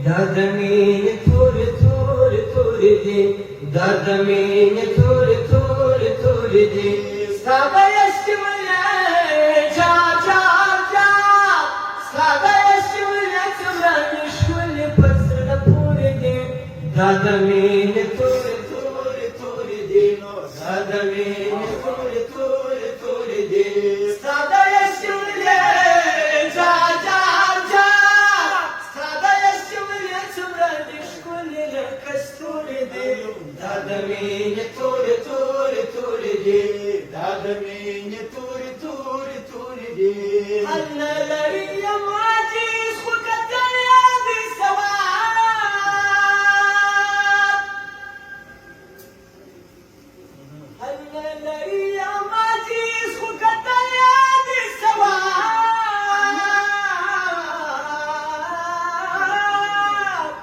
داد مینې تورې تورې تورې دي داد مینې تورې تورې تورې دي ستا ښایستې ولې جا جا جا ستا ښایستې ولې څومره مې ښکلې په زړه پورې دي داد مینې تورې تورې تورې دي داد مینې تورې تورې تورې دي ستا ښایستې ولې جا جا جا ستا ښایستې ولې څومره مې ښکلې لکه ستوري دي داد مینې تورې تورې تورې دي داد مینې تورې تورې تورې دي حل نه لري یم عاجز خو کتل یادې ثواب حل نه لري یم عاجز خو کتل یادې ثواب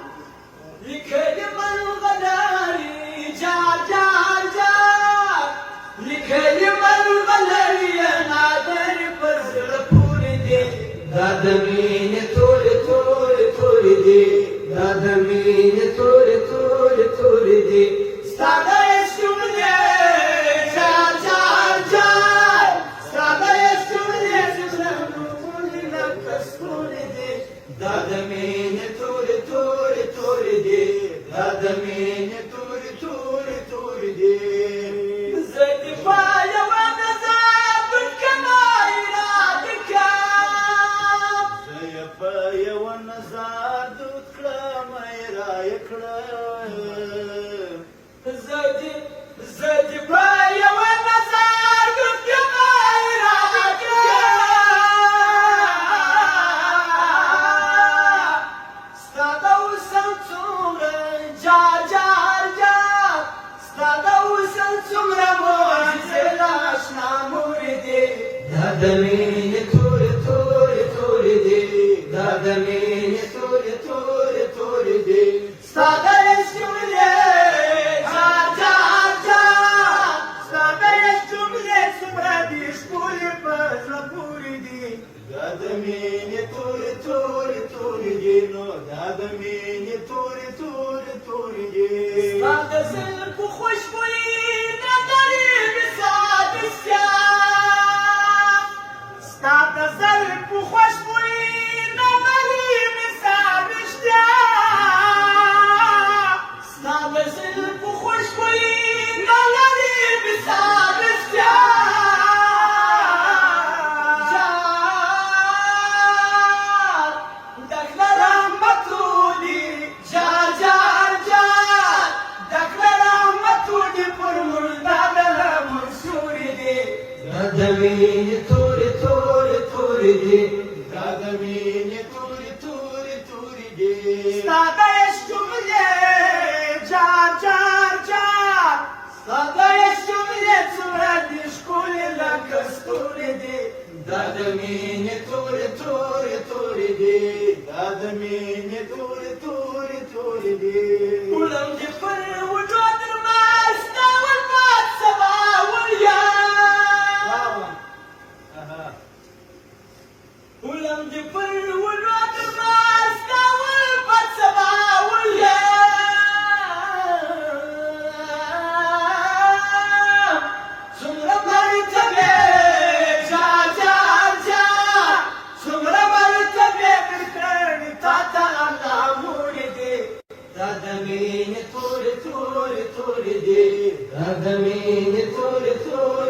لیکلي ملغلرې جا جا جا لیکلي ملغلرې نادرې پر زړه پورې دي داد مینې تورې تورې تورې دي داد مینې تورې تورې تورې دي ستا ښایستې ولې جا جا جا ستا ښایستې ولې څومره ښکلې لکه ستوري دي داد مینې تورې تورې تورې دي داد مینې تورې تورې تورې دي زه دې په یوه نظر دود کړمه اراده کړم زه یې په یوه نظر دود کړم ایرایه کړم زه دې په یوه نظر دود کړمه اراده کړم ستا د حسن څومره جا جا جا ستا د حسن څومره معجزې له اشنا مورې دي داد مینې تورې تورې تورې دي داد مینې تورې تورې تورې دي ستا ښایستې ولې جا جا جا ستا ښایستې ولې څومره دي ښکلې په زړه پورې دي دا د مینې تورې تورې تورې دي نو دا د مینې تورې تورې تورې دي ستا د زلفو خوشبويي نه لري مثال شته ستا د زلفو خوشبويي نه لري مثال شته ستا د زلفو خوشبويي نه لري مثال شته جان دکله رحمتونی جا جا جا دکله رحمتونی پر مردا دله منصوری دی داد مینې تورې تورې تورې دي دا د مینې تورې تورې تورې دي ستا ښایستې ولې جا جا جا ستا ښایستې ولې څومره دي ښکلې لکه ستوري دي داد مینې تورې تورې تورې دي دا د مینې تورې تورې تورې دي ولم دې پر وجود الماس ستا والمات سبا واليوم ولم دې پر وجود الماس ستا والمات سبا واليوم څومره مرتبې جا جا جا څومره مرتبې کړې تا ته الله مورې دي داد مینې تورې تورې تورې دي داد مینې تورې تورې